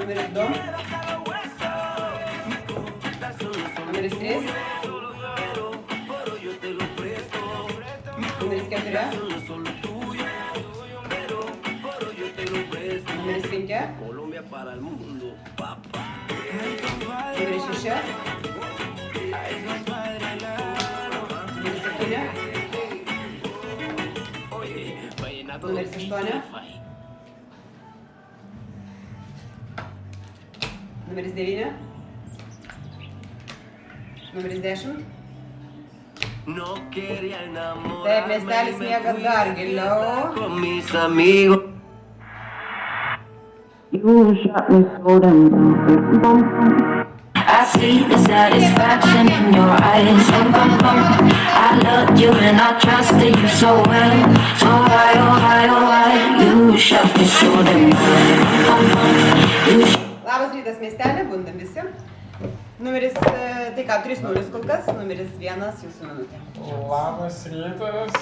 Numeris 2. Numeris 3. Numeris 4. Numeris 5. Numeris 6. Numeris 7. Numeris 8. Numeris 9. Numeris 10. Taip, miestelis miega dar giliau. I see the satisfaction in your eyes. I loved you and I trusted you so well. So why, oh why, oh why, you shut me so damn well. Labas rytas miestelė, bundam visi. Numeris, tai ką, 3-0 kol kas, numeris 1 jūsų minutė. Labas rytas.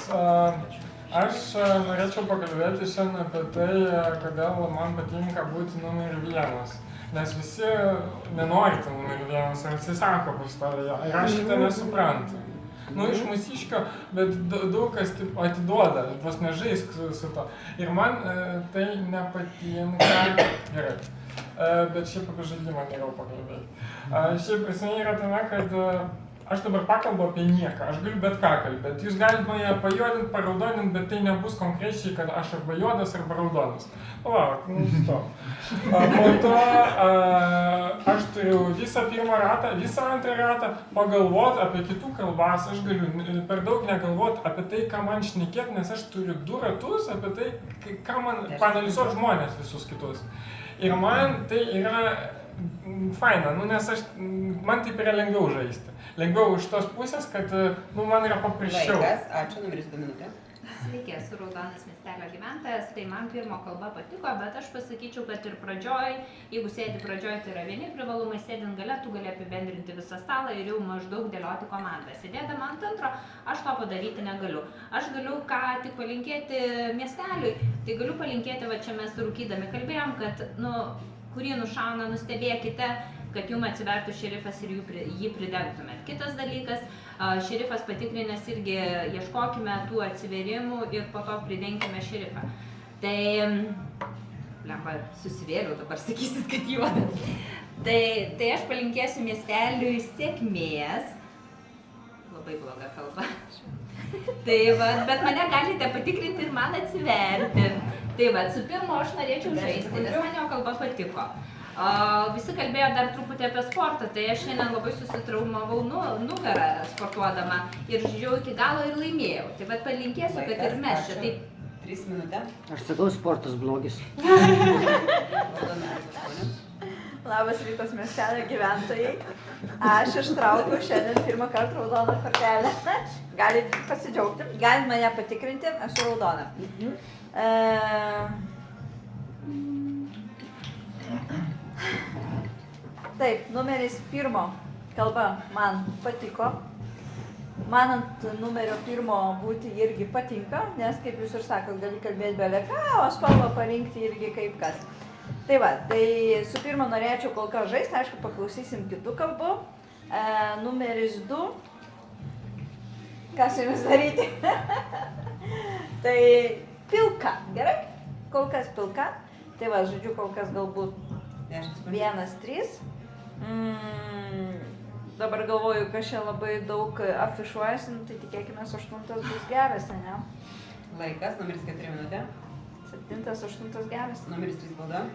Aš norėčiau pakalbėti šiandien apie tai, kodėl man patinka būti numeriu 1. Nes visi nenorite numeriu 1 ir atsisako pastoviai. Ir aš šitą nesuprantu. Iš mūsiškio, bet daug kas atiduoda, vos nežaisk su to. Ir man tai nepatinka. Gerai. Bet šiaip apie žaidimą geriau pakalbėti. Šiaip esmė yra tame, kad aš dabar pakalbu apie nieką, aš galiu bet ką kalbėti. Jūs galite mane pajuodinti, paraudoninti, bet tai nebus konkrečiai, kad aš arba juodas, arba raudonas. Palauk, stop. Po to aš turiu visą pirmą ratą, visą antrą ratą pagalvoti apie kitų kalbas. Aš galiu per daug negalvoti apie tai, ką man šnekėti, nes aš turiu 2 ratus apie tai, ką man paanalizuoti žmonės visus kitus. Ir man tai yra faina, nes man taip yra lengviau žaisti. Lengviau iš tos pusės, kad man yra paprasčiau. Laikas, ačiū, numeris 2 minutė. Sveiki, esu Raudonas miestelio gyventojas, tai man pirmo kalba patiko, bet aš pasakyčiau, kad ir pradžioj, jeigu sėdi pradžioj, tai yra vieni privalumai, sėdint gale, tu gali apibendrinti visą stalą ir jau maždaug dėlioti komandą. Sėdėdama ant antro, aš to padaryti negaliu. Aš galiu ką tik palinkėti miesteliui, tai galiu palinkėti, va čia mes rūkydami kalbėjom, kad, kurį nušauna, nustebėkite, kad jums atsivertų šerifas ir jį pridengtumėt. Kitas dalykas, šerifas patikrinęs irgi ieškokime tų atsiverimų ir po to pridenkime šerifą. Tai, lemba, susivėliau, dabar sakysit, kad juoda. Tai aš palinkėsiu miesteliui sėkmės. Labai bloga kalba. Tai va, bet mane galite patikrinti ir man atsiverti. Tai va, su pirmo aš norėčiau žaisti, nes man jo kalba patiko. Visi kalbėjo dar truputį apie sportą, tai aš šiandien labai susitraumavau nugarą sportuodama ir žaidžiau iki galo ir laimėjau. Tai va, palinkėsiu, kad ir mes čia taip. 3 minutė. Aš sakau, sportas blogis. Labas rytas miestelio gyventojai. Aš ištraukiau šiandien pirmą kartą raudoną kortelę. Galit pasidžiaugti, galit mane patikrinti, esu raudona. Taip, numeris 1 kalba man patiko. Man ant numerio 1 būti irgi patinka, nes kaip jūs ir sakot, gali kalbėti bele ką, o spalvą parinkti irgi kaip kas. Tai va, tai su pirma norėčiau kol kas žaisti, aišku, paklausysim kitų kalbų. Numeris 2. Ką su jumis daryti? Tai pilka, gerai? Kol kas pilka. Tai va, žodžiu, kol kas galbūt 1-3. Dabar galvoju, kad čia labai daug afišuojasi, tai tikėkime 8 bus geras, ne? Laikas, numeris 4 minutė. 7-8 geras. Numeris 3 bauda.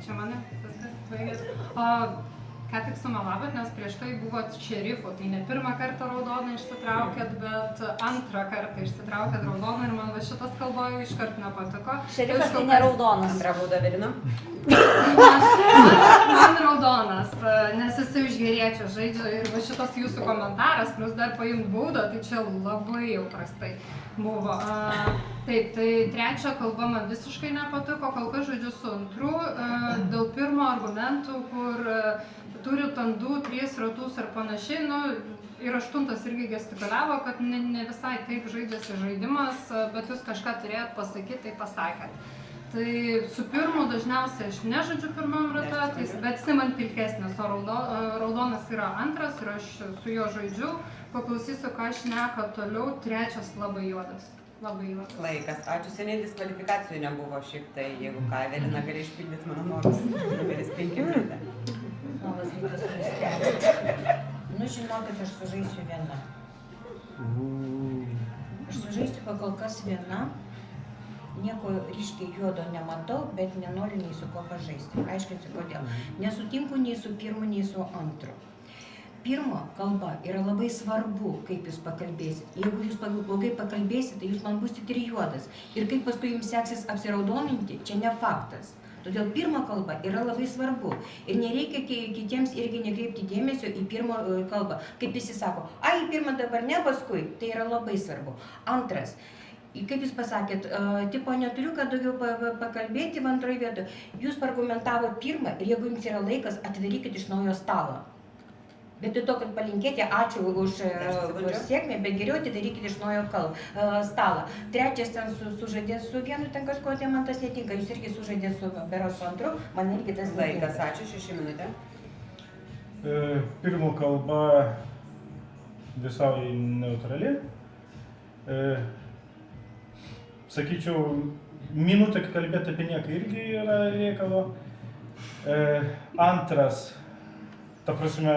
Čia mane viskas baigės. Ką tik sumelavot, nes prieš tai buvot šerifu, tai ne pirmą kartą raudoną išsitraukėt, bet antrą kartą išsitraukėt raudoną ir man va šitas kalboje iškart nepatiko. Šerifas tai ne raudonas. Antra bauda Evelina. Man raudonas, nes jisai užgerėčia žaidžia ir va šitas jūsų komentaras, plus dar paimt baudą, tai čia labai jau prastai buvo. Taip, tai trečia kalba man visiškai nepatiko, kol kas žaidžiu su antru, dėl pirmo argumentų, kur turit ant 2-3 ratus ar panašiai, ir 8 irgi gestikuliavo, kad ne visai taip žaidžiasi žaidimas, bet jūs kažką turėjot pasakyti, tai pasakėt. Tai su pirmu dažniausiai aš nežaidžiu pirmam rate, bet jisai man pilkesnis, o raudonas yra antras ir aš su juo žaidžiu. Paklausysiu, ką šneka toliau, trečias labai juodas. Labai juodas. Laikas. Ačiū, seniai diskvalifikacijų nebuvo šiaip, tai jeigu ką, Evelina gali išpildyti mano norus. Numeris 5 minutė. Labas rytas, Kristė. Nu, žinokit, aš sužaisiu viena. Aš sužaisiu pakol kas viena. Nieko ryškiai juodo nematau, bet nenoriu nei su kuo pažaisti. Aiškinsiu kodėl. Nesutinku nei su pirmu, nei su antru. Pirmo kalba yra labai svarbu, kaip jūs pakalbėsit. Jeigu jūs blogai pakalbėsit, tai jūs man būsit ir juodas. Ir kaip paskui jums seksis apsiraudoninti, čia ne faktas. Todėl pirma kalba yra labai svarbu. Ir nereikia kitiems irgi nekreipti dėmesio į pirmą kalbą. Kaip visi sako, į pirmą dabar ne, paskui. Tai yra labai svarbu. Antras. Kaip jūs pasakėt, tipo neturiu ką daugiau pakalbėti antroje vietoje. Jūs argumentavo pirmą ir jeigu jums yra laikas, atdarykit iš naujo stalą. Bet to, kad palinkėti, ačiū už sėkmę, bet geriau atidarykit iš naujo stalą. Trečias ten sužaidės su vienu, ten kažko, tai man tas netinka. Jūs irgi sužaidės su beros su antru, man irgi tas laikas. Ačiū, 6 minutė. Pirmo kalba visai neutrali. Sakyčiau, minutę kalbėti apie nieką irgi yra reikalo. Antras, ta prasme,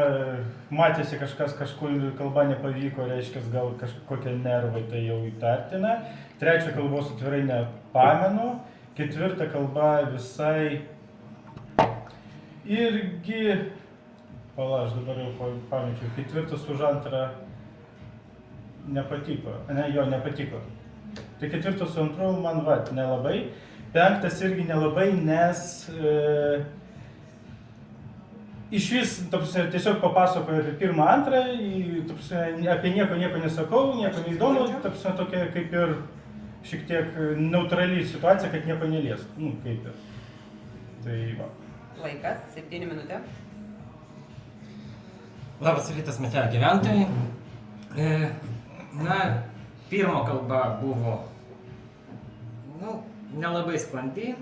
matėsi kažkas, kažkur kalba nepavyko, reiškia, gal kažkokie nervai, tai jau įtartina. Trečia kalbos atvirai nepamenu. Ketvirta kalba visai irgi, aš dabar jau pamečiau, ketvirtas už antrą nepatiko, nepatiko. Tai ketvirtas su antru man nelabai. Penktas irgi nelabai, nes iš vis, tiesiog papasakoju apie pirmą, antrą, apie nieko nesakau, nieko neįdomu, tokia kaip ir šiek tiek neutrali situacija, kad nieko neliestų. Nu, kaip ir. Tai va. Laikas, 7 minutė. Labas rytas, miestelio gyventojai. Na, pirmo kalba buvo, nelabai sklandi.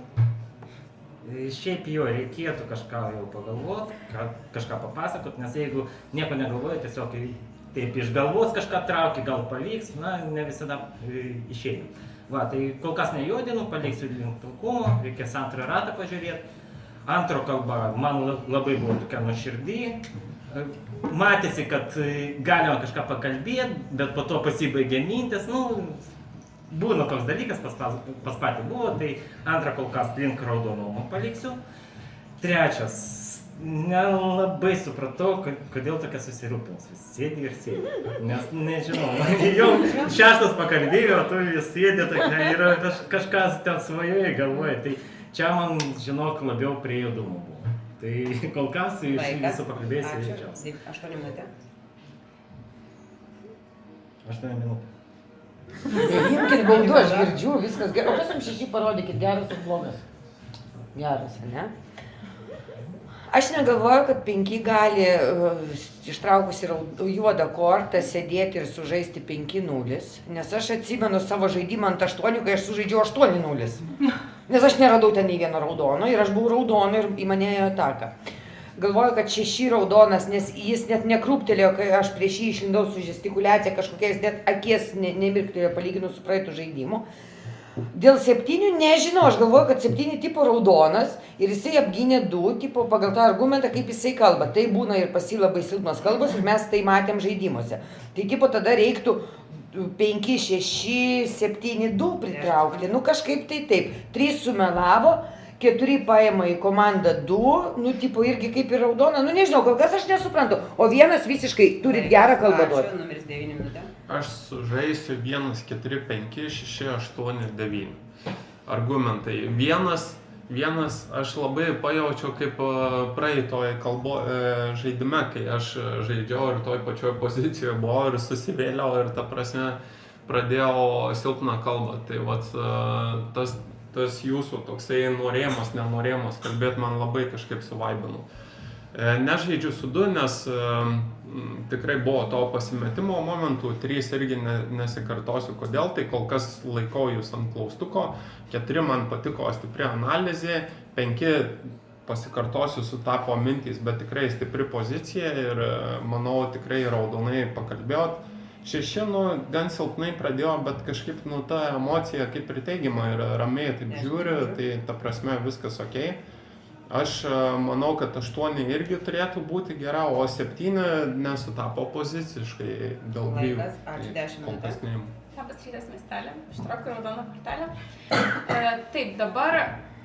Šiaip jo reikėtų kažką jau pagalvoti, kažką papasakot, nes jeigu nieko negalvoji, tiesiog taip iš galvos kažką trauki, gal pavyks, ne visada išeina. Va, tai kol kas nejuodinu, paliksiu link pilkumo, reikės antrą ratą pažiūrėti. Antro kalba man labai buvo tokia nuoširdį. Matėsi, kad galima kažką pakalbėti, bet po to pasibaigė mintis, būna toks dalykas, pas patį buvo, tai antrą kol kas link raudonumo paliksiu. Trečias, nelabai supratau, kodėl tokia susirūpinus. Sėdi ir sėdi, nes nežinau, jau šeštas pakalbėjo, tu vis sėdi, tai yra kažkas ten svajoje galvoja, tai čia man, žinok, labiau prie juodumo buvo. Tai kol kas iš visų pakalbėsiu greičiausiai. 8 minutė. 8 minutė. Imkit baudu, aš girdžiu, viskas gerai. O kas jums 6 parodykit, geras ir blogas? Geras, ne? Aš negalvoju, kad 5 gali ištraukusi juodą kortą sėdėti ir sužaisti 5-0, nes aš atsimenu savo žaidimą ant 8, kai aš sužaidžiau 8-0. Nes aš neradau ten nei vieno raudono ir aš buvau raudono ir į mane ėjo ataka. Galvoju, kad 6 raudonas, nes jis net nekrūptelėjo, kai aš prieš jį išlindau su žestikuliacija kažkokiais, net akies nemirktelėjo palyginus su praeitų žaidimu. Dėl 7 nežinau, aš galvoju, kad 7 tipo raudonas ir jisai apgynė 2 tipo pagal tą argumentą, kaip jisai kalba. Tai būna ir pas jį labai silpnos kalbos ir mes tai matėm žaidimuose. Tai tipo tada reiktų 5, 6, 7, 2 pritraukti. Kažkaip tai taip. 3 sumelavo. 4 paima į komandą 2, tipo irgi kaip ir raudona, nežinau, kol kas aš nesuprantu, o vienas visiškai turit gerą kalbą duoti. Ačiū, numeris 9 minutė. Aš sužaisiu 1, 4, 5, 6, 8 ir 9. Argumentai. Vienas aš labai pajaučiau kaip praeitoj žaidime, kai aš žaidžiau ir toj pačioj pozicijoje buvau ir susivėliau ir ta prasme pradėjau silpną kalbą. Tai vat tas jūsų toksai norėjimas, nenorėjimas kalbėti man labai kažkaip suvaibino. Nežaidžiu su 2, nes tikrai buvo to pasimetimo momentų, 3 irgi nesikartosiu kodėl, tai kol kas laikau jūs ant klaustuko, 4 man patiko stipri analizė, 5 pasikartosiu sutapo mintys, bet tikrai stipri pozicija ir manau tikrai raudonai pakalbėjot. 6, gan silpnai pradėjo, bet kažkaip, ta emocija kaip ir teigiama ir ramiai taip žiūriu, tai ta prasme viskas okei. Aš manau, kad 8 irgi turėtų būti gera, o 7 nesutapo poziciškai dėl 2. Laikas, ačiū, 10 Kol kas minučių. neim. Labas rytas, miestelė. Ištraukiu raudoną kortelę. Taip, dabar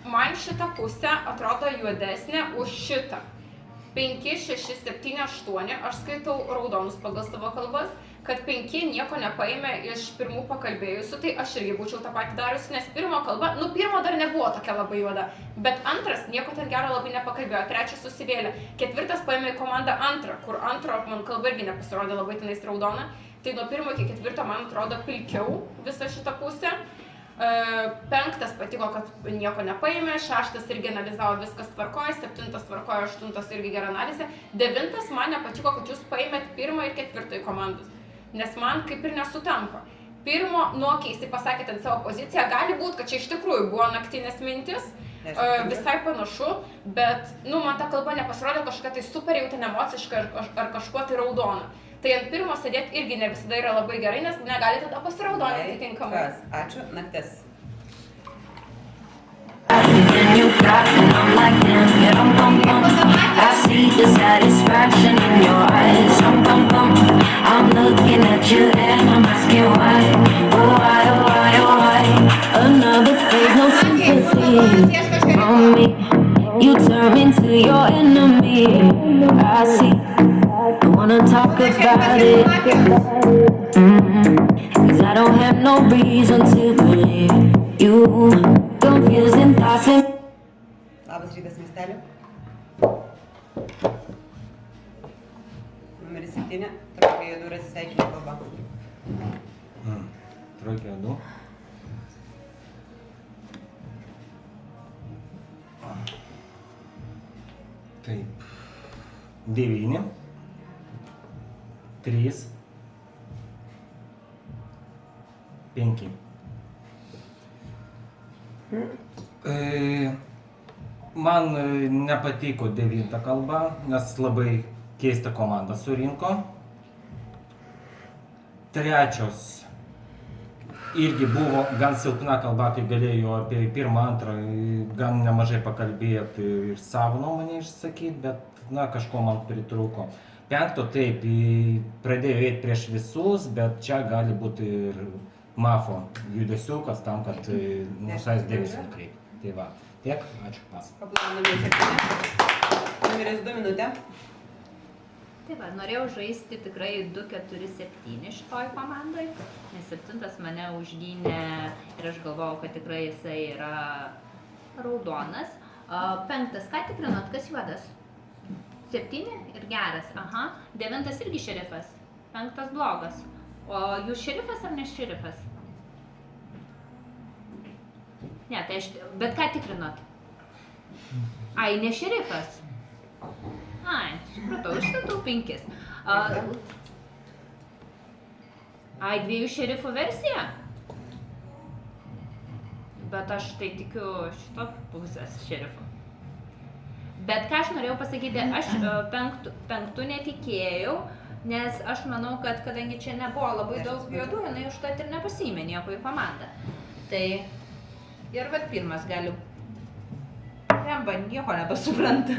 man šita pusė atrodo juodesnė už šitą. 5, 6, 7, 8. Aš skaitau raudonus pagal savo kalbas. Kad 5 nieko nepaėmė iš pirmų pakalbėjusių, tai aš irgi būčiau tą patį dariusi, nes pirmo kalba, pirmo dar nebuvo tokia labai juoda, bet antras nieko ten gero labai nepakalbėjo, 3 susivėlė, 4 paėmė į komandą 2, kur 2 man kalba irgi nepasirodė labai tenais raudona, tai nuo 1 iki 4 man atrodo pilkiau visą šitą pusę. 5 patiko, kad nieko nepaėmė, 6 irgi analizavo viskas tvarkoja, 7 tvarkoja, 8 irgi gera analizė, 9 man nepatiko, kad jūs paėmėt 1 ir 4 į komandas. Nes man kaip ir nesutampa. 1 keistai pasakėte ant savo poziciją, gali būti, kad čia iš tikrųjų buvo naktinės mintis, visai panašu, bet man ta kalba nepasirodė kažkokia tai super jau ten emociška ar kažkuo tai raudona. Tai ant 1 sėdėti irgi ne visada yra labai gerai, nes negali tada pasiraudonti atitinkamai. Ačiū, naktis. I see the satisfaction in your eyes. I'm looking at you and I'm asking why. Oh why, oh why, oh why. Another phase, no sympathy from me. You turn into your enemy. I see. I wanna talk about it. Cause I don't have no reason to believe you. Confusing thoughts and Labas rytas, miestelė. Numeris 7, traukia juodų ir atsisveikinimo kalba. Traukia juodų. Taip. 9, 3, 5. Man nepatiko 9 kalba, nes labai keistą komandą surinko. 3 irgi buvo gan silpna kalba, kai galėjo apie 1, 2 gan nemažai pakalbėti ir savo nuomonę išsakyti, bet kažko man pritrūko. 5 taip, pradėjo eiti prieš visus, bet čia gali būti ir mafo judesiukas tam, kad nusais dėmesį kreipti. Tai va, tiek, ačiū, pas. Numeris 7, numeris 2 minutė. Tai va, norėjau žaisti tikrai 2-4-7 šitoj komandai, nes 7 mane užgynė ir aš galvojau, kad tikrai jisai yra raudonas. 5 ką tikrinot, kas juodas? 7 ir geras, aha. 9 irgi šerifas, 5 blogas. O jūs šerifas ar ne šerifas? Ne, tai aš, bet ką tikrinot? Ai, ne šerifas. Ai, supratau, išstatau 5. Ai, 2 šerifų versija? Bet aš tai tikiu šito pusės šerifų. Bet ką aš norėjau pasakyti, aš 5 netikėjau, nes aš manau, kad kadangi čia nebuvo labai daug juodų, jinai užtat ir nepasiėmė nieko į komandą. Tai ir vat 1 gali... Remba nieko nebesupranta.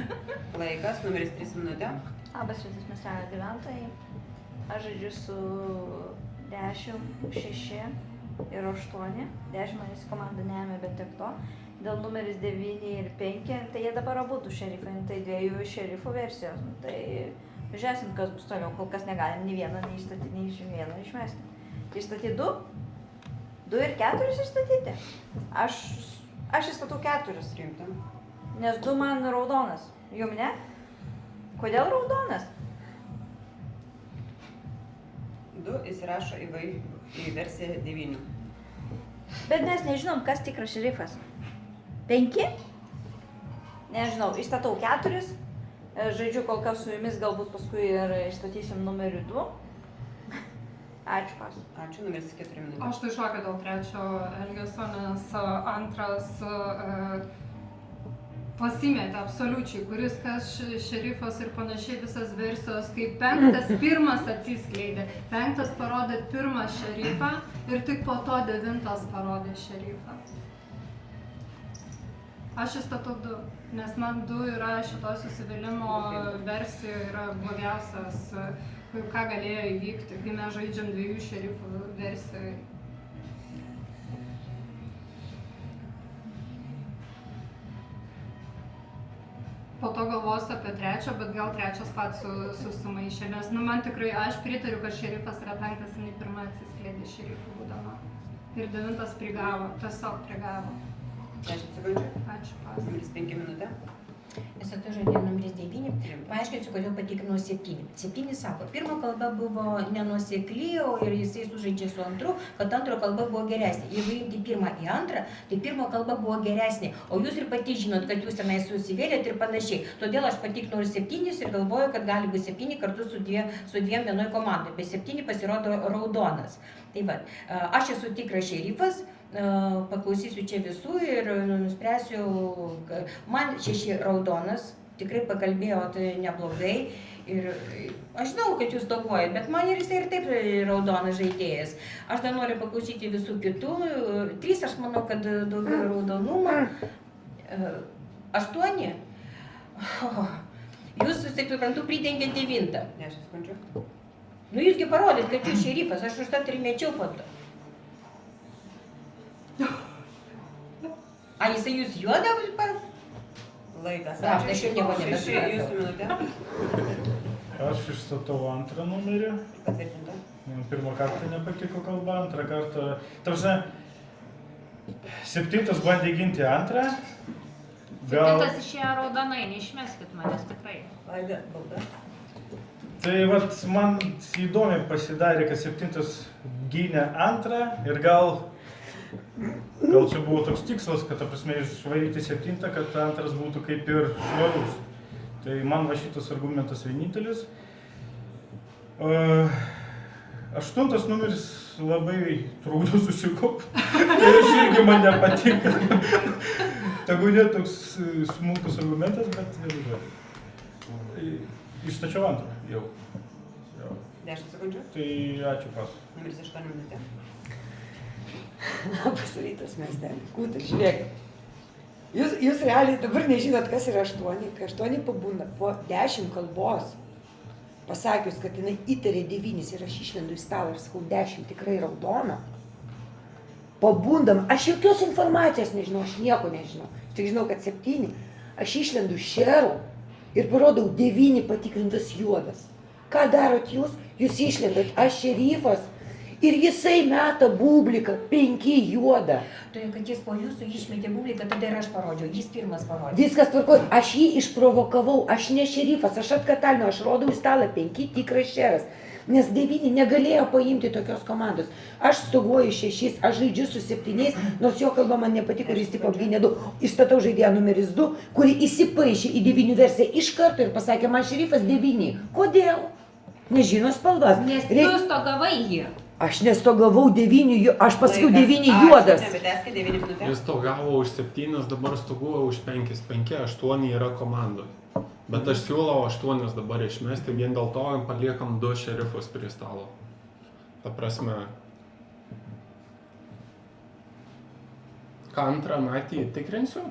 Laikas, numeris 3 minutė. Labas rytas, miestelio gyventojai. Aš žaidžiu su 10, 6 ir 8. 10 manęs komanda neėmė, bet tik to. Dėl numeris 9 ir 5, tai jie dabar abudu šerifai, tai 2 šerifų versijos. Tai žiūrėsim, kas bus toliau, kol kas negalim nei vieną neįstatyti, nei iš vieną išmesti. Įstatyti 2? 2 ir 4 įstatyti? Aš įstatau 4 rimtam. Nes 2 man raudonas. Jum ne? Kodėl raudonas? 2 įsirašo į versiją 9. Bet mes nežinom, kas tikras šerifas. 5? Nežinau, įstatau 4. Žaidžiu kol kas su jumis, galbūt paskui ir išstatysim numeriu 2. Ačiū, pas. Ačiū, numeris 4 minutės. Aš tai šokiu dėl trečio elgesio, nes antras pasimetė absoliučiai, kuris kas šerifas ir panašiai visas versijos, kaip 5 pirmas atsiskleidė. 5 parodė pirmą šerifą ir tik po to 9 parodė šerifą. Aš įstatau 2, nes man 2 yra šito susivėlimo versijoje yra blogiausias, ką galėjo įvykti, kai mes žaidžiam 2 šerifų versijoje. Po to galvosiu apie trečią, bet gal trečias pats susimaišė, nes man tikrai, aš pritariu, kad šerifas yra 5, jinai pirma atsiskleidė šerifų būdama. Ir 9 prigavo, tiesiog prigavo. 10 sekundžių. Ačiū, pas. Numeris 5 minutė. Esu žaidė numeris 9, paaiškinsiu, kodėl patikrinau 7. 7 sako, pirmo kalba buvo nenuosekli, ir jisai sužaidžia su antru, kad antro kalba buvo geresnė. Jeigu imti pirmą į antrą, tai pirmo kalba buvo geresnė, o jūs ir pati žinot, kad jūs tenai susivėlėt ir panašiai. Todėl aš patikrinau ir 7 ir galvoju, kad gali būti 7 kartu su dviem vienoj komandai. Be 7 pasirodo raudonas. Tai va, aš esu tikras šerifas. Paklausysiu čia visų ir nuspręsiu, man 6 raudonas, tikrai pakalbėjot neblogai ir aš žinau, kad jūs galvojat, bet man ir jisai ir taip raudonas žaidėjas. Aš dar noriu paklausyti visų kitų, 3 aš manau, kad daugiau raudonumo, 8, jūs, taip suprantu, pridengėt 9. 10 sekundžių. Nu jūsgi parodėt, kad jūs šerifas, aš už tą trimečiau po to. A jisai jūs juodą par... Laikas. Ačiū, aš jau nieko nebesupratau. Jūsų minutė. Aš išstatau antrą numerį. Patvirtinta. Man pirmą kartą nepatiko kalba, antrą kartą... Ta prasme, 7 bandė ginti antrą. 7 išėjo raudonai, neišmeskit manęs tikrai. Vaida, balda. Tai vat man įdomiai pasidarė, kad 7 gynė antrą ir gal čia buvo toks tikslas, kad, ta prasme, išvaryti 7, kad antras būtų kaip ir švarus. Tai man va šitas argumentas vienintelis. 8 numeris labai trukdo susikaupti. Tai aš irgi man nepatinka. Tegu ne toks smulkus argumentas, bet vėliau. Išstačiau antrą jau. 10 sekundžių. Tai ačiū, pas. Numeris 8 minutė. Labas rytas, miestelį. Kūta, žiūrėk. Jūs realiai dabar nežinot, kas yra 8. Kai 8 pabūna po 10 kalbos, pasakius, kad jinai įtarė 9 ir aš išlendu į stalą ir sakau 10 tikrai raudona. Pabundam, aš jokios informacijos nežinau, aš nieko nežinau. Aš tik žinau, kad 7. Aš išlendu šerų ir parodau 9 patikrintas juodas. Ką darot jūs? Jūs išlendat, aš šerifas. Ir jisai meta bubliką, 5 juodą. Tai, kad jis po jūsų išmetė bubliką, tada ir aš parodžiau, jis pirmas parodė. Viskas tvarkoj, aš jį išprovokavau, aš ne šerifas, aš atkatalinu, aš rodau į stalą 5 tikras šeras. Nes 9 negalėjo paimti tokios komandos. Aš stoguoju 6, aš žaidžiu su 7, nors jo kalba man nepatiko ir jis tik apgynė 2. Išstatau žaidėją numeris 2, kuri įsipaišė į 9 versiją iš karto ir pasakė, man šerifas 9. Kodėl? Nežino spalvas. Nes tu stogavai jį. Aš nestogavau 9, aš pasakiau 9 juodas. Nebetęskit 9 minutės. Jis stogavo už 7, dabar stoguoja už 5. 5, 8 yra komandoje. Bet aš siūlau 8 dabar išmesti, vien dėl to paliekam 2 šerifus prie stalo. Ta prasme... Ką antrą naktį tikrinsiu?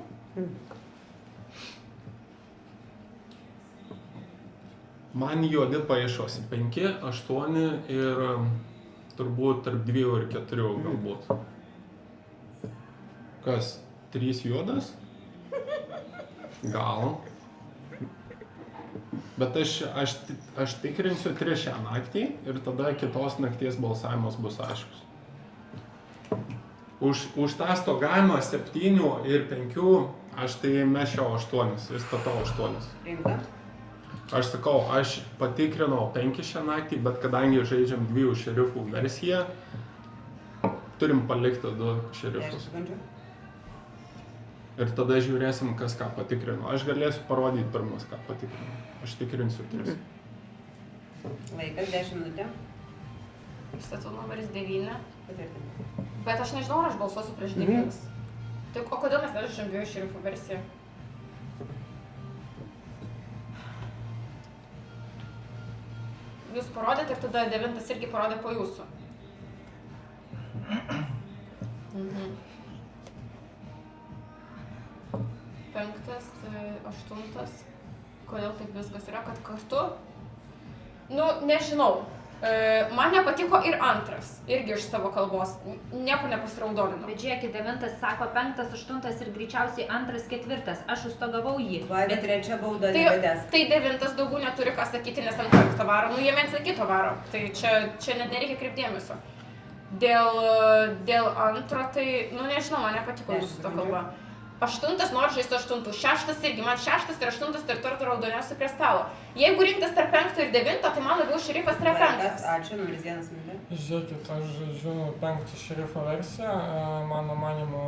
Man juodi paišosi 5, 8 ir turbūt tarp 2 ir 4 galbūt. Kas? 3 juodas? Gal. Bet aš tikrinsiu 3 šią naktį ir tada kitos nakties balsavimas bus aiškus. Už tą stogavimą 7 ir 5 aš tai mešiau 8, įstatau 8. Priimta. Aš sakau, aš patikrinau 5 šią naktį, bet kadangi žaidžiam 2 šerifų versiją, turim palikti 2 šerifus. 10 sekundžių. Ir tada žiūrėsim, kas ką patikrino. Aš galėsiu parodyti pirmas, ką patikrino. Aš tikrinsiu 3. Laikas 10 minutė. Statau numeris 9. Patvirtinti. Bet aš nežinau, ar aš balsuosiu prieš 9. Tai o kodėl mes nežaidžiam 2 šerifų versiją? Jūs parodėte ir tada 9 irgi parodė po jūsų. Penktas, 8. Kodėl taip viskas yra, kad kartu? Nu, nežinau. Man nepatiko ir 2, irgi iš savo kalbos. Nieko nepasiraudonino. Bet žiūrėkit, 9 sako 5, 8 ir greičiausiai 2, 4. Aš užstogavau jį. Vaida, 3 bauda nebedesk. Tai 9 daugiau neturi ką sakyti, nes ant 5 varo. Nu, jie viens ant kito varo. Tai čia net nereikia kreipdėmesio. Dėl 2, tai, nu nežinau, man nepatiko jūsų to kalba. 8 noriu žaisti 8, 6 irgi, man 6 ir 8 ir tarp raudoniausi prie stalo. Jeigu rinktis tarp 5 ir 9, tai man labiau šerifas yra 5. Ačiū, numeris 1 minutė. Žiūrėkit, aš žaidžiu 5 šerifo versiją. Mano manimu,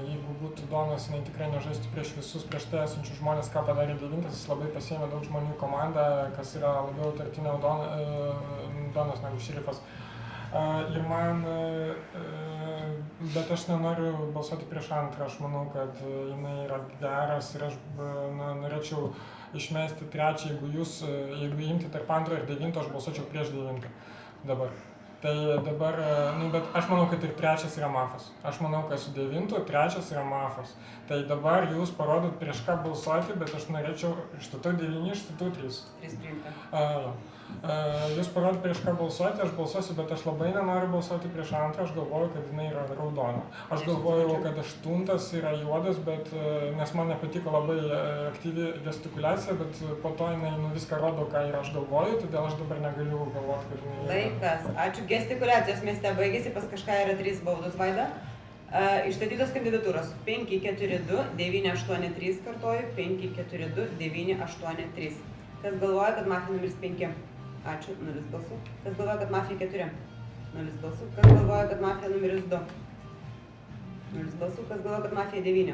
jeigu būtų Donas, jinai tikrai nežaistų prieš visus prieš tai esančius žmonės, ką padarė 9, jis labai pasiėmė daug žmonių į komandą, kas yra labiau tarptinė Donas negu šerifas. Ir man, bet aš nenoriu balsuoti prieš 2, aš manau, kad jinai yra geras ir aš norėčiau išmesti 3, jeigu imti tarp 2 ir 9, aš balsuočiau prieš 9 dabar. Tai dabar, bet aš manau, kad ir 3 yra mafas. Aš manau, kad su 9, 3 yra mafas. Tai dabar jūs parodot prieš ką balsuoti, bet aš norėčiau išstatau 9, išstatau 3. 3 priimta. Jūs parodot prieš ką balsuoti, aš balsuosiu, bet aš labai nenoriu balsuoti prieš 2, aš galvoju, kad jinai yra raudona. Aš galvoju, kad 8 yra juodas, bet nes man nepatiko labai aktyvi gestikuliacija, bet po to jinai viską rodo, ką ir aš galvoju, todėl aš dabar negaliu galvoti, kad jinai... Laikas. Ačiū. Gestikuliacijos mieste baigėsi, pas kažką yra 3 baudos, Vaida. Išstatytos kandidatūros 5, 4, 2, 9, 8, 3, kartoju, 5, 4, 2, 9, 8, 3. Kas galvoja, kad mafija numeris 5? Ačiū, 0 balsų. Kas galvoja, kad mafija 4? 0 balsų. Kas galvoja, kad mafija numeris 2? 0 balsų. Kas galvoja, kad mafija 9?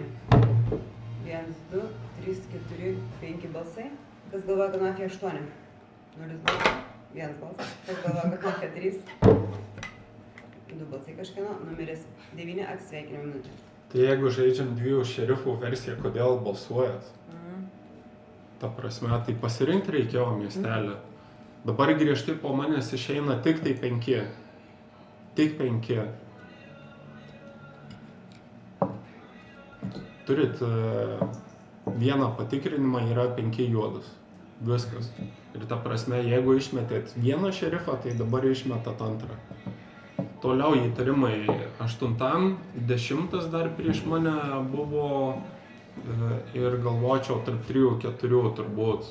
1, 2, 3, 4, 5 balsai. Kas galvoja, kad mafija 8? 0 balsų. 1 balsas. Kas galvoja, kad mafija 3? 2 balsai kažkieno. Numeris 9, atsisveikinimo minutė. Tai jeigu žaidžiam 2 šerifų versiją, kodėl balsuojat? Ta prasme, tai pasirinkti reikėjo miestelį. Dabar griežtai po manęs išeina tik tai 5. Tik 5. Turit vieną patikrinimą, yra 5 juodus. Viskas. Ir ta prasme, jeigu išmetėt vieną šerifą, tai dabar išmetat 2. Toliau įtarimai 8, 10 dar prieš mane buvo ir galvočiau tarp 3, 4 turbūt.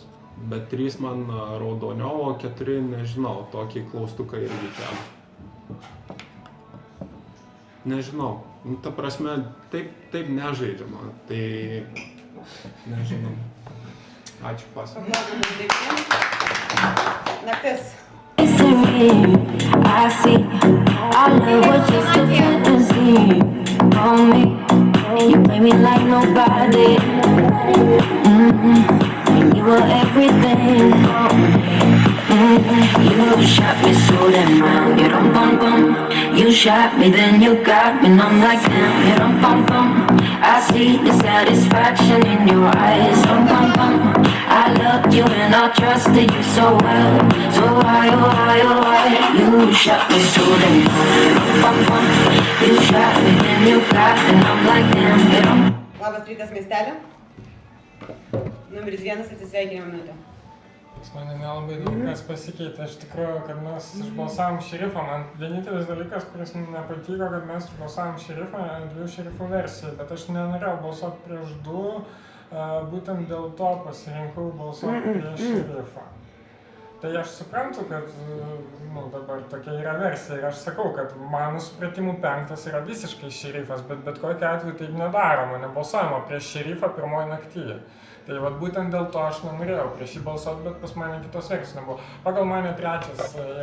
Bet 3 man raudonio, o 4 nežinau, tokį klaustuką irgi kelia. Nežinau, ta prasme, taip nežaidžiama, tai nežinau. Ačiū, pasakau. Naktis. I see, I love what you're so fantasy on me. You play me like nobody. You were everything. You shot me so damn well. You don't bum bum. You shot me, then you got me, and I'm like damn. You don't bum bum. I see the satisfaction in your eyes. Bum bum bum. I loved you and I trusted you so well. So why, oh why, oh why? You shot me so damn well. Bum bum. You shot me, then you got me, and I'm like damn. You don't. Labas rytas miestelė. Numeris 1, atsisveikinimo minutė. Pas mane nelabai daug kas pasikeitė. Iš tikrųjų, kad mes išbalsavom šerifą. Man vienintelis dalykas, kuris nepatiko, kad mes išbalsavom šerifą, 2 šerifų versijai. Bet aš nenorėjau balsuoti prieš 2, būtent dėl to pasirinkau balsuoti prieš šerifą. Tai aš suprantu, kad dabar tokia yra versija ir aš sakau, kad mano supratimu 5 yra visiškai šerifas, bet kokiu atveju taip nedaroma, nebalsuojama prieš šerifą pirmoji naktyje. Tai vat būtent dėl to aš nenorėjau prieš jį balsuoti, bet pas mane kitos versijos nebuvo. Pagal mane 3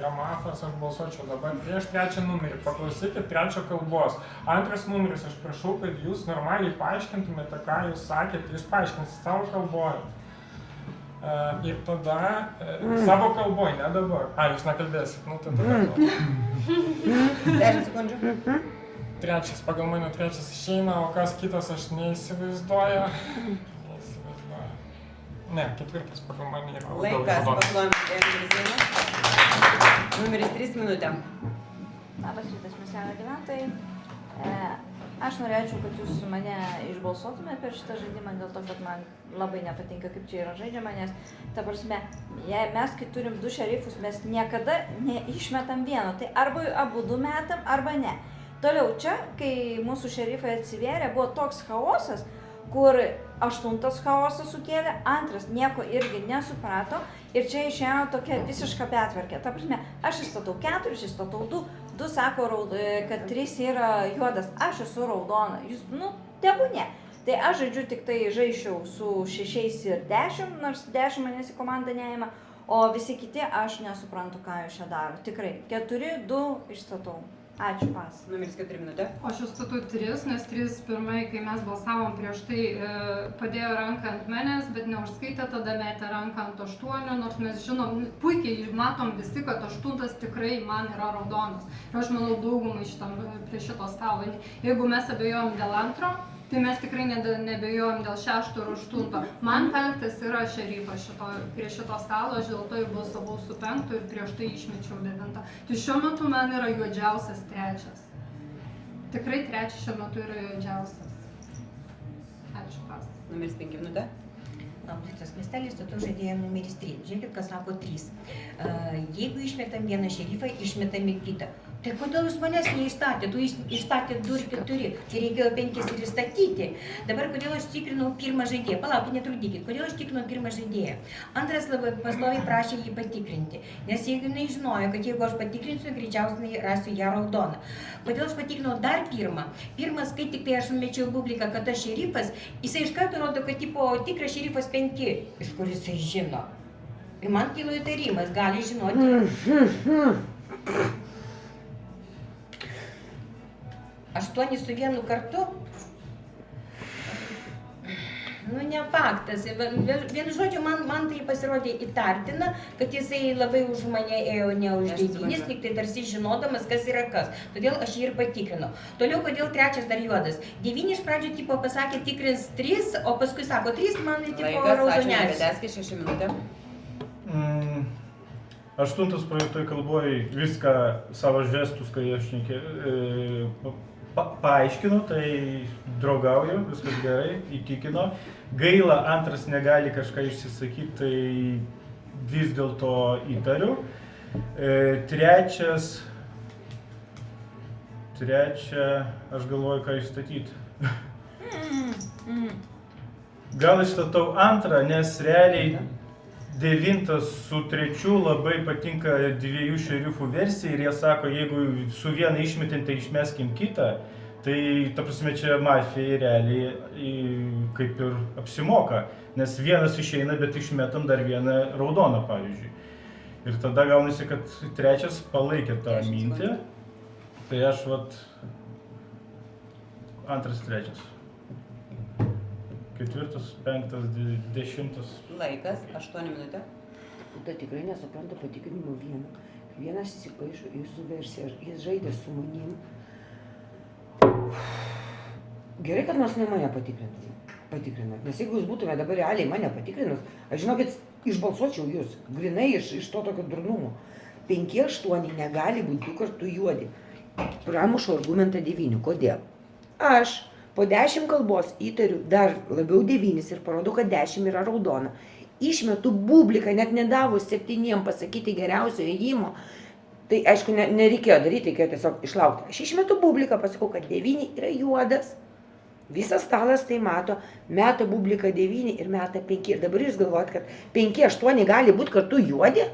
yra Mafas, aš balsuočiau dabar prieš 3 numerį. Paklausykit 3 kalbos. 2 numeris, aš prašau, kad jūs normaliai paaiškintumėte, ką jūs sakėte, jūs paaiškinsite savo kalboje. Ir tada savo kalboje, ne dabar. Jūs nekalbėsit, tai tada. 10 sekundžių. 3, pagal mane 3 išeina, o kas kitas aš neįsivaizduoju. Ne, 4 pagal mane yra. Laikas, paklojame. Numeris 3 minutėm. Labas rytas, miestelio gyventojai. Aš norėčiau, kad jūs mane išbalsuotumėte per šitą žaidimą, dėl to, kad man labai nepatinka, kaip čia yra žaidžiama, nes, ta prasme, jei mes, kai turim 2 šerifus, mes niekada neišmetam vieno, tai arba abu 2 metam, arba ne. Toliau čia, kai mūsų šerifai atsivėrė, buvo toks chaosas, kur 8 chaosą sukėlė, 2 nieko irgi nesuprato ir čia išėjo tokia visiška betvarkė. Ta prasme, aš įstatau 4, įstatau 2, 2 sako, kad 3 yra juodas, aš esu raudona, jūs, tebūnie. Tai aš žaidžiu tik tai žaisčiau su 6 ir 10, nors 10 manęs į komandą neima, o visi kiti aš nesuprantu, ką jūs čia daro. Tikrai, 4, 2 išstatau. Ačiū, pas. Numeris 4 minutė. Aš įstatau 3, nes 3 pirmai, kai mes balsavom prieš tai, padėjo ranką ant manęs, bet neužskaitė, tada metė ranką ant 8, nors mes žinom, puikiai matom visi, kad 8 tikrai man yra raudonas. Ir aš manau daugumai prie šito stalo. Jeigu mes abejojom dėl 2, tai mes tikrai nebejojom dėl 6 ir 8. Man 5 yra šerifas prie šito stalo, aš dėl to ir balsavau su 5 ir prieš tai išmečiau 9. Tai šiuo metu man yra juodžiausias 3. Tikrai 3 šiuo metu yra juodžiausias. Ačiū, pas. Numeris 5 minutė. Labas miestelis, tu žaidėjai numeris 3. Žiūrėkit, kas sako 3. Jeigu išmetam vieną šerifą, išmetame kitą. Tai kodėl jūs manęs neįstatėt? Tu įstatėt 2 ir 4, tai reikėjo 5 ir įstatyti. Dabar kodėl aš tikrinau pirmą žaidėją? Palaukit, netrukdykit. Kodėl aš tikrinau pirmą žaidėją? 2 labai pastoviai prašė jį patikrinti. Nes jeigu jinai žinojo, kad jeigu aš patikrinsiu, greičiausiai rasiu ją raudoną. Kodėl aš patikrinau dar pirmą? Pirmas, kai tik tai aš numečiau bubliką, kad aš šerifas, jisai iš karto rodo, kad tikras šerifas 5. Iš kur jisai žino? Ir man kilo įtarimas, gali žinoti. 8 su 1 kartu? Ne faktas. Vienu žodžiu, man tai pasirodė įtartina, kad jisai labai už mane ėjo ne už 9, tik tai tarsi žinodamas, kas yra kas. Todėl aš jį ir patikrinau. Toliau, kodėl 3 dar juodas. 9 iš pradžių tipo pasakė tikrins 3, o paskui sako 3, man tipo raudonėlis. Laikas, ačiū, 6 minutė. 8 projektoj kalboj viską savo žestus, kai aš paaiškinu, tai draugauju, viskas gerai, įtikino. Gaila, 2 negali kažką išsisakyti, tai vis dėlto įtariu. 3, aš galvoju, ką išstatyti. Gal išstatau 2, nes realiai 9 su 3 labai patinka 2 šerifų versija ir jie sako, jeigu su viena išmetim, tai išmeskim kitą. Tai, ta prasme, čia mafijai realiai kaip ir apsimoka, nes vienas išeina, bet išmetam dar vieną raudoną, pavyzdžiui. Ir tada gaunasi, kad 3 palaikė tą mintį, tai aš 2, 3. 4, 5, 10. Laikas, 8 minutė. Tai tikrai nesupranta patikrinimo vieno. Vienas įsipaišo į jūsų versiją, jis žaidė su manim. Gerai, kad nors ne mane patikrinat, nes jeigu jūs būtume dabar realiai mane patikrinus, aš žinokit, išbalsuočiau jūs, grinai iš to tokio durnumo. 5, 8 negali būti 2 kartų juodi. Pramušu argumentą 9. Kodėl? Aš po 10 kalbos įtariu dar labiau 9 ir parodau, kad 10 yra raudona. Išmetu bubliką, net nedavus 7 pasakyti geriausio ėjimo. Tai aišku, nereikėjo daryti, reikėjo tiesiog išlaukti. Aš išmetu bubliką, pasakau, kad 9 yra juodas. Visas stalas tai mato, meta bubliką 9 ir meta 5. Ir dabar jūs galvojat, kad 5, 8 gali būti kartu juodi?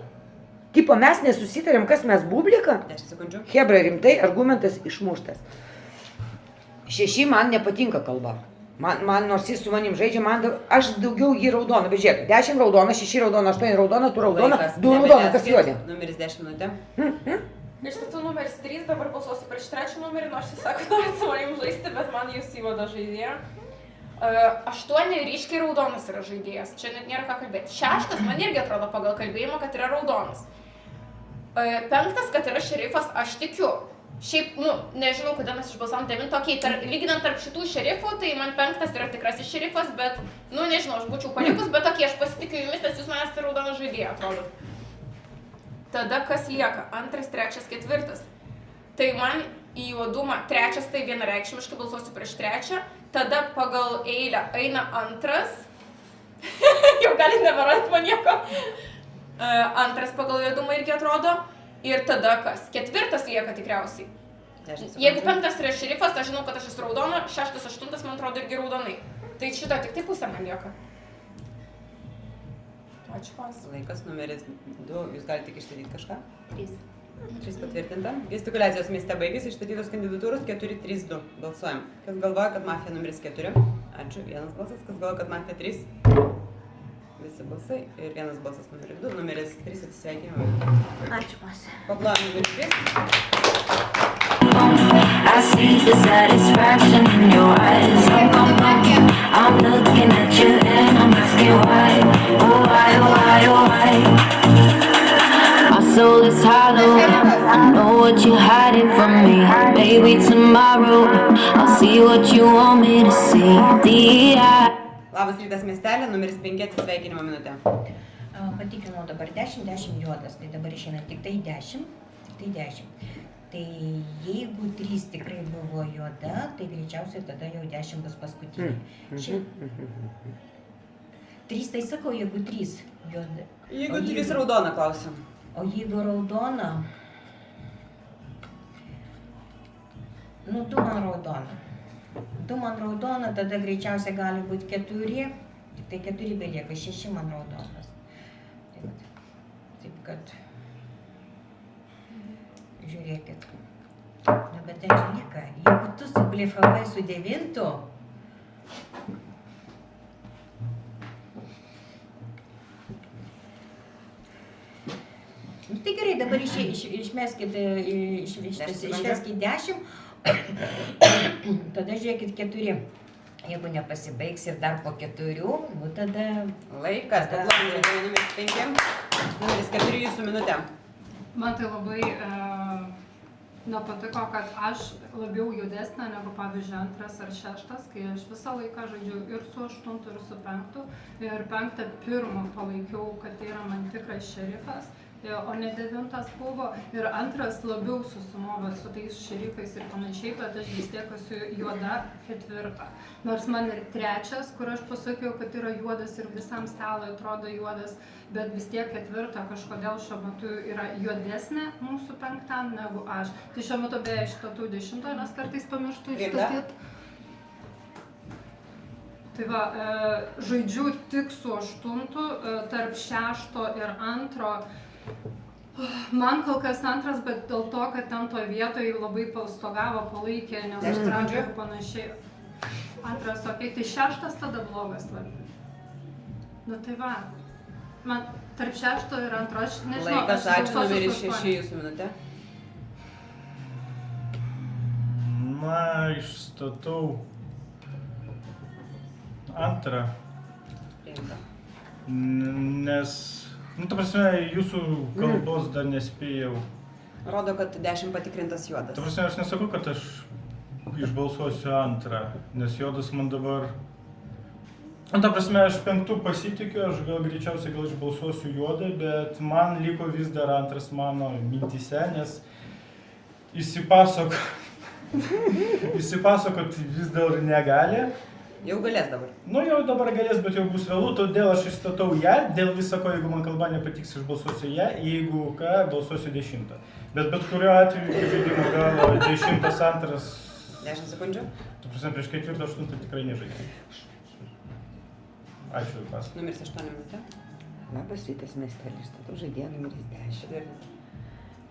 Tipo, mes nesusitarėm, kas mes publika. 10 sekundžių. Hebra, rimtai, argumentas išmuštas. 6 man nepatinka kalba. Man nors jis su manim žaidžia, aš daugiau jį raudoną, bet žiūrėk, 10 raudona, 6 raudona, 8 raudona, tu raudona, 2 raudona, kas juodė? Numeris 10 minutė. Iš tiesų numeris 3, dabar balsuosiu prieš trečią numerį, nors jis sako, norit su manim žaisti, bet man jūs įvada žaidėja. 8 ryškiai raudonas yra žaidėjas, čia net nėra ką kalbėti. 6 man irgi atrodo pagal kalbėjimą, kad yra raudonas. 5, kad yra šerifas, aš tikiu. Šiaip, nežinau, kodėl mes išbalsavom 9, lyginant tarp šitų šerifų, tai man 5 yra tikrasis šerifas, bet, nežinau, aš būčiau palikus, bet aš pasitikiu jumis, nes jūs manęs tai raudoną žaidėją, atrodo. Tada kas lieka? 2, 3, 4. Tai man į juodumą 3, tai vienareikšmiškai balsuosiu prieš 3, tada pagal eilę eina 2, jau galit neberodyti man nieko. 2 pagal juodumą irgi atrodo. Ir tada kas? 4 lieka tikriausiai. Jeigu 5 yra šerifas, aš žinau, kad aš esu raudona, 6, 8 man atrodo irgi raudonai. Tai šitą tik tai pusę man lieka. Ačiū pas. Laikas numeris 2, jūs galite tik išstatyti kažką? 3. 3 patvirtinta. Gestikuliacijos mieste baigėsi, išstatytos kandidatūros 4-3-2. Balsuojam. Kas galvoja, kad mafija numeris 4? Ačiū, 1 balsas. Kas galvoja, kad mafija 3? Visi balsai ir 1 balsas numeris 2, numeris 3 atsisveikinimai. Ačiū pas. Paplojam numeris 3. I see the satisfaction in your eyes. I'm looking at you and I'm asking why. Oh why, oh why, oh why. My soul is hollow. I know what you're hiding from me. Maybe tomorrow I'll see what you want me to see. Labas rytas miestelė, numeris 5 atsisveikinimo minutė. Patikrinau dabar 10, 10 juodas, tai dabar išeina tik tai 10. Tai jeigu 3 tikrai buvo juoda, tai greičiausiai tada jau 10 bus paskutinė. 3 tai sakau, jeigu 3 juoda. Jeigu 3 raudona, klausim. O jeigu raudona, 2 man raudona. 2 man raudona, tada greičiausiai gali būti 4, tik tai 4 belieka, 6 man raudonas. Taip kad, žiūrėkit. Bet Anželika, jeigu tu sublefavai su 9, tai gerai, dabar išmeskit 10. Tada žiūrėkit 4. Jeigu nepasibaigs ir dar po 4, tada... Laikas, paplojam numeris 5. Numeris 4 jūsų minutė. Man tai labai nepatiko, kad aš labiau judesnė negu pavyzdžiui 2 ar 6, kai aš visą laiką žaidžiu ir su 8, ir su 5. Ir 5 pirmą palaikiau, kad tai yra man tikras šerifas. O ne 9 buvo ir 2 labiau susimovė su tais šerifais ir panašiai, bet aš vis tiek esu juoda 4. Nors man ir 3, kur aš pasakiau, kad yra juodas ir visam stalui atrodo juodas, bet vis tiek 4 kažkodėl šiuo metu yra juodesnė mūsų 5 negu aš. Tai šiuo metu beje išstatau 10, nes kartais pamirštu išstatyti. Tai va, žaidžiu tik su 8, tarp 6 ir 2. Man kol kas 2, bet dėl to, kad ten toje vietoje labai pastogavo, palaikė, nesutraukė ir panašiai. 2, okei, tai 6 tada blogas vardas. Tai va, man tarp 6 ir 2, aš nežinau. Laikas, ačiū, numeris 6 jūsų minutė. Išstatau 2. Nes... ta prasme, jūsų kalbos dar nespėjau. Rodo, kad 10 patikrintas juodas. Ta prasme, aš nesakau, kad aš išbalsuosiu 2, nes juodas man dabar... Ta prasme, aš 5 pasitikiu, aš greičiausiai išbalsuosiu juodą, bet man liko vis dar 2 mano mintyse, nes įsipasakot vis dar negali. Jau galės dabar. Jau dabar galės, bet jau bus vėlų, todėl aš išstatau ją, dėl visako, jeigu man kalba nepatiks, išbalsuosiu ją, jeigu ką, balsuosiu 10. Bet kuriuo atveju, kai žaidimo galo 10, 2... 10 sekundžių. Tu prasme, prieš 4, 8 tikrai nežaidžiu. Ačiū, pas. Numeris 8 minutė. Labas rytas, miestelis, statau žaidėją numeris 10.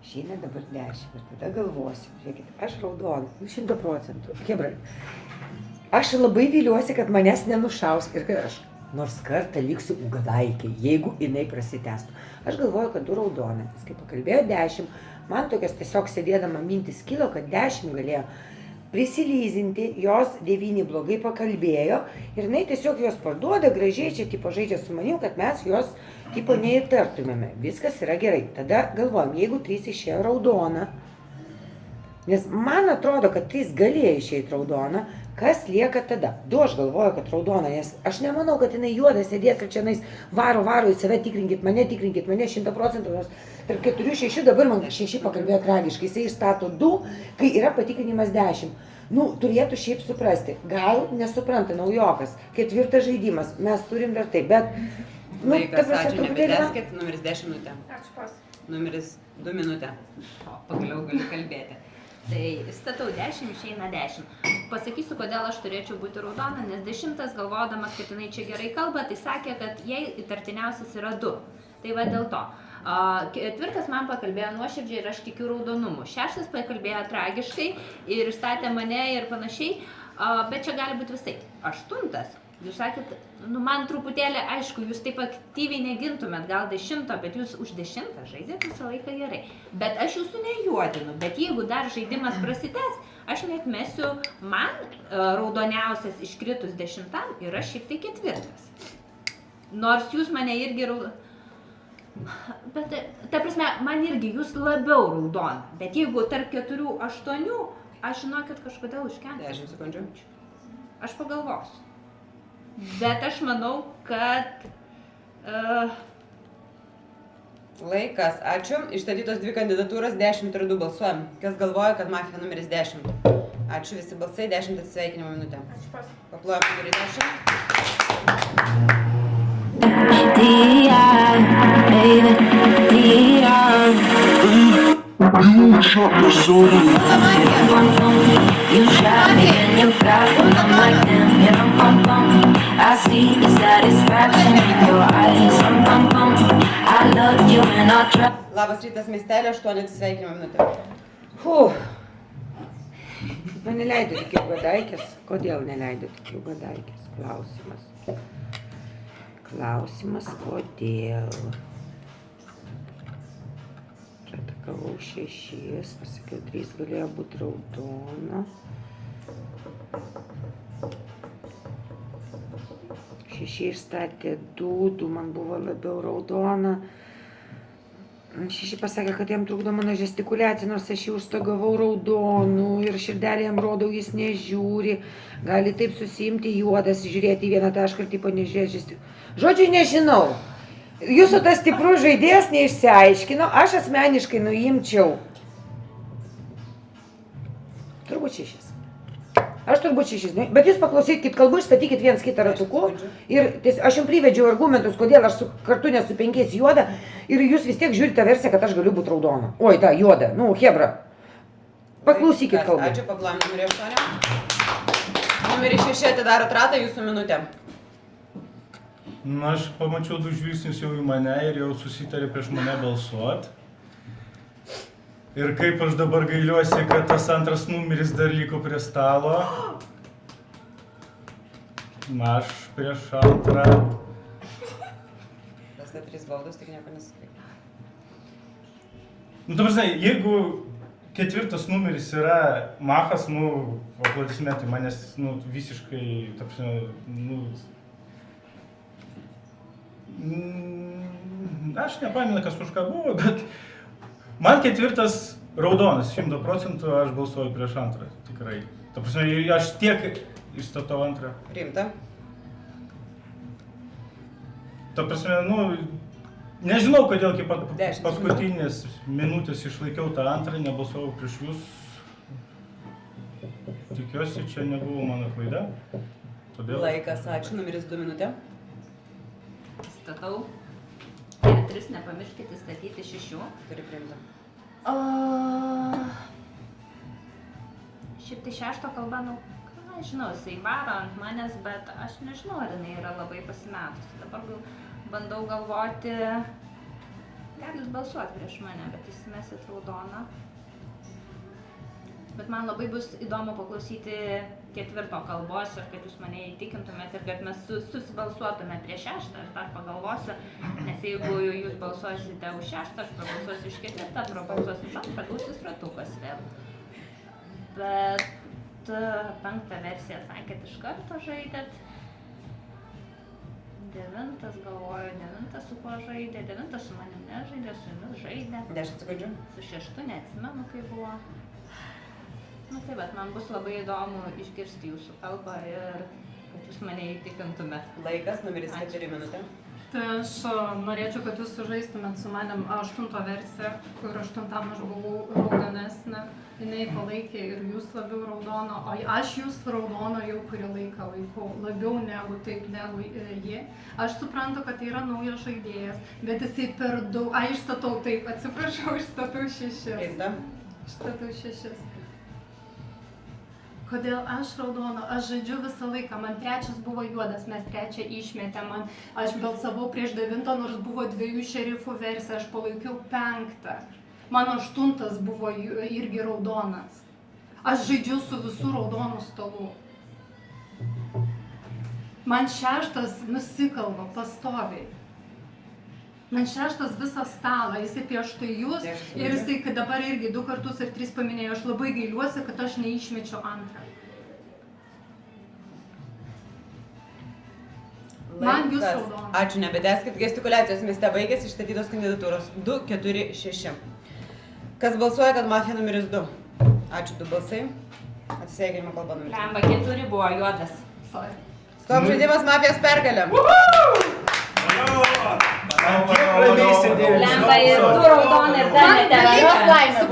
Išeina dabar 10 ir tada galvosiu, žiūrėkit, aš raudona, 100%. Hebra, aš labai viliuosi, kad manęs nenušaus ir kad aš nors kartą liksiu ugadaikė, jeigu jinai prasitęstų. Aš galvoju, kad 2 raudona, nes kai pakalbėjo 10, man tokios tiesiog sėdėdama mintis kilo, kad 10 galėjo prisilyzinti, jos 9 blogai pakalbėjo ir jinai tiesiog jos parduoda gražiai, čia tipo žaidžia su manim, kad mes jos tipo neįtartumėme. Viskas yra gerai. Tada galvojam, jeigu 3 išėjo raudona, nes man atrodo, kad 3 galėjo išeiti raudona, kas lieka tada? 2 aš galvoju, kad raudona, nes aš nemanau, kad jinai juoda sėdės ir čia nais varo į save, tikrinkit mane 100%, nors tarp 4-6 dabar man 6 pakalbėjo tragiškai, jisai išstato 2, kai yra patikrinimas 10. Nu, turėtų šiaip suprasti, gal nesupranta naujokas, 4 žaidimas, mes turim dar taip, bet... Laikas, ačiū, nebedeskit, numeris 10 minutė. Ačiū pas. Numeris 2 minutė. O, pagaliau galiu kalbėti. Tai statau 10, išeina 10. Pasakysiu, kodėl aš turėčiau būti raudona, nes 10 galvodamas, kad jinai čia gerai kalba, tai sakė, kad jai įtartiniausias yra 2. Tai va dėl to. 4 man pakalbėjo nuoširdžiai ir aš tikiu raudonumu. 6 pakalbėjo tragiškai ir statė mane ir panašiai, bet čia gali būti visai. 8. Jūs sakėt, nu man truputėlį, aišku, jūs taip aktyviai negintumėt, gal 10, bet jūs už 10 žaidėt visą laiką gerai. Bet aš jūsų nejuodinu, bet jeigu dar žaidimas prasitęs, aš neatmesiu, man raudoniausias iškritus 10 yra šiek tiek 4. Nors jūs mane irgi bet, ta prasme, man irgi jūs labiau raudon, bet jeigu tarp 4-8, aš žinokit kažkodėl užkentęs. 10 sekundžių. Aš pagalvosiu. Bet aš manau, kad... Laikas, ačiū. Išstatytos 2 kandidatūros, 10 ir 2 balsuojam. Kas galvoja, kad mafija numeris 10? Ačiū, visi balsai, 10 atsisveikinimo minutė. Ačiū pas. Paplojam numerį 10. You shot me and you got what I'm like them. I see the satisfaction in your eyes. I loved you and I tried. Labas rytas, miestelė, 8 atsisveikinimo minutė. Man neleido tik ugadaikės. Kodėl neleido tik ugadaikės? Klausimas, kodėl? Atakavau 6, pasakiau 3 galėjo būti raudona. 6 išstatė 2 man buvo labiau raudona. 6 pasakė, kad jam trukdo mano žestikuliacija, nors aš jau užstogavau raudonų ir širdelį jam rodau, jis nežiūri. Gali taip susiimti juodas, žiūrėti į vieną tašką ir tipo nežiūrėti žestikuliaciją. Žodžiu, nežinau. Jūsų tas stiprus žaidėjas neišsiaiškino, aš asmeniškai nuimčiau. Turbūt 6. Aš turbūt 6, bet jūs paklausykit kalbų, išstatykit viens kitą ratuku. Ir aš jums privedžiau argumentus, kodėl aš kartu nesu 5 juoda. Ir jūs vis tiek žiūrite versiją, kad aš galiu būti raudona. Oi, ta juoda, nu, hebra. Paklausykit kalbų. Ačiū, paplojam numerį 8. Numerį 6 atidarot ratą, jūsų minutė. Na, aš pamačiau 2 žvilgsnius jau į mane ir jau susitarė prieš mane balsuot. Ir kaip aš dabar gailiuosi, kad tas 2 numeris dar liko prie stalo. Na, aš prieš 2. Tas 3 baudos, tik nieko nesakai. Nu, ta prasme, jeigu 4 numeris yra mafas, nu, aplodismentai manęs, nu, visiškai, ta prasme, nu... Aš nepamenu, kas už ką buvo, bet man 4 raudonas, 100% aš balsuoju prieš 2, tikrai. Ta prasme, aš tiek išstatau 2. Priimta. Ta prasme, nu, nežinau, kodėl iki paskutinės minutės išlaikiau tą 2, nebalsuojau prieš jūs. Tikiuosi, čia nebuvo mano klaida. Todėl... Laikas, ačiū, numeris 2 minutė. Statau 4, nepamirškite statyti 6. Turi priimta. Šiaip tai 6 kalba, nu, ką žinau, jisai varo ant manęs, bet aš nežinau, ar jinai yra labai pasimetusi. Dabar gal bandau galvoti, galit balsuoti prieš mane, bet įsimesit raudoną. Bet man labai bus įdomu paklausyti ketvirto kalbos ir kad jūs mane įtikintumėt ir kad mes susibalsuotume prieš šeštą, aš dar pagalvosiu, nes jeigu jūs balsuosite už šeštą, aš prabalsuosiu už ketvirtą, prabalsuosiu už antrą, gausis ratukas vėl. Bet penktą versiją sakėt iš karto žaidėt. Devintas galvoju, devintas su kuo žaidė, devintas su manim nežaidė, su jumis žaidė. 10 sekundžių. Su šeštu neatsimenu, kaip buvo. Nu tai bet man bus labai įdomu išgirsti jūsų kalbą ir kad jūs mane įtikintumėt. Laikas, numeris 4 minutė. Tai aš norėčiau, kad jūs sužaistumėt su manim 8 versiją, kur 8 aš buvau raudonesnė. Jinai palaikė ir jūs labiau raudono, o aš jūs raudono jau kurį laiką laikau, labiau negu taip, negu jie. Aš suprantu, kad tai yra naujas žaidėjas, bet jisai per daug... Išstatau taip, atsiprašau, išstatau 6. Išstatau 6. Kodėl aš raudono? Aš žaidžiu visą laiką, man 3 buvo juodas, mes 3 išmetėm, aš balsavau prieš 9, nors buvo 2 šerifų versija, aš palaikiau 5. Mano 8 buvo irgi raudonas. Aš žaidžiu su visų raudonų stalų. Man 6 nusikalba pastoviai. Man 6 visą stalą, jisai prieš tai jūs ir jisai, kad dabar irgi 2 kartus ar 3 paminėjo, aš labai gailiuosi, kad aš neišmečiau 2. Man jūs raudonas. Ačiū, nebetęskit, gestikuliacijos mieste baigėsi, išstatytos kandidatūros 2, 4, 6. Kas balsuoja, kad mafija numeris 2? Ačiū, 2 balsai. Atsisveikinimo kalba numeris 2. Lemba 4 buvo juodas. Stop žaidimas mafijos pergalė. Ant kiek ramiai sėdėjo. Lemba ir 2 raudonai ir dar neteko.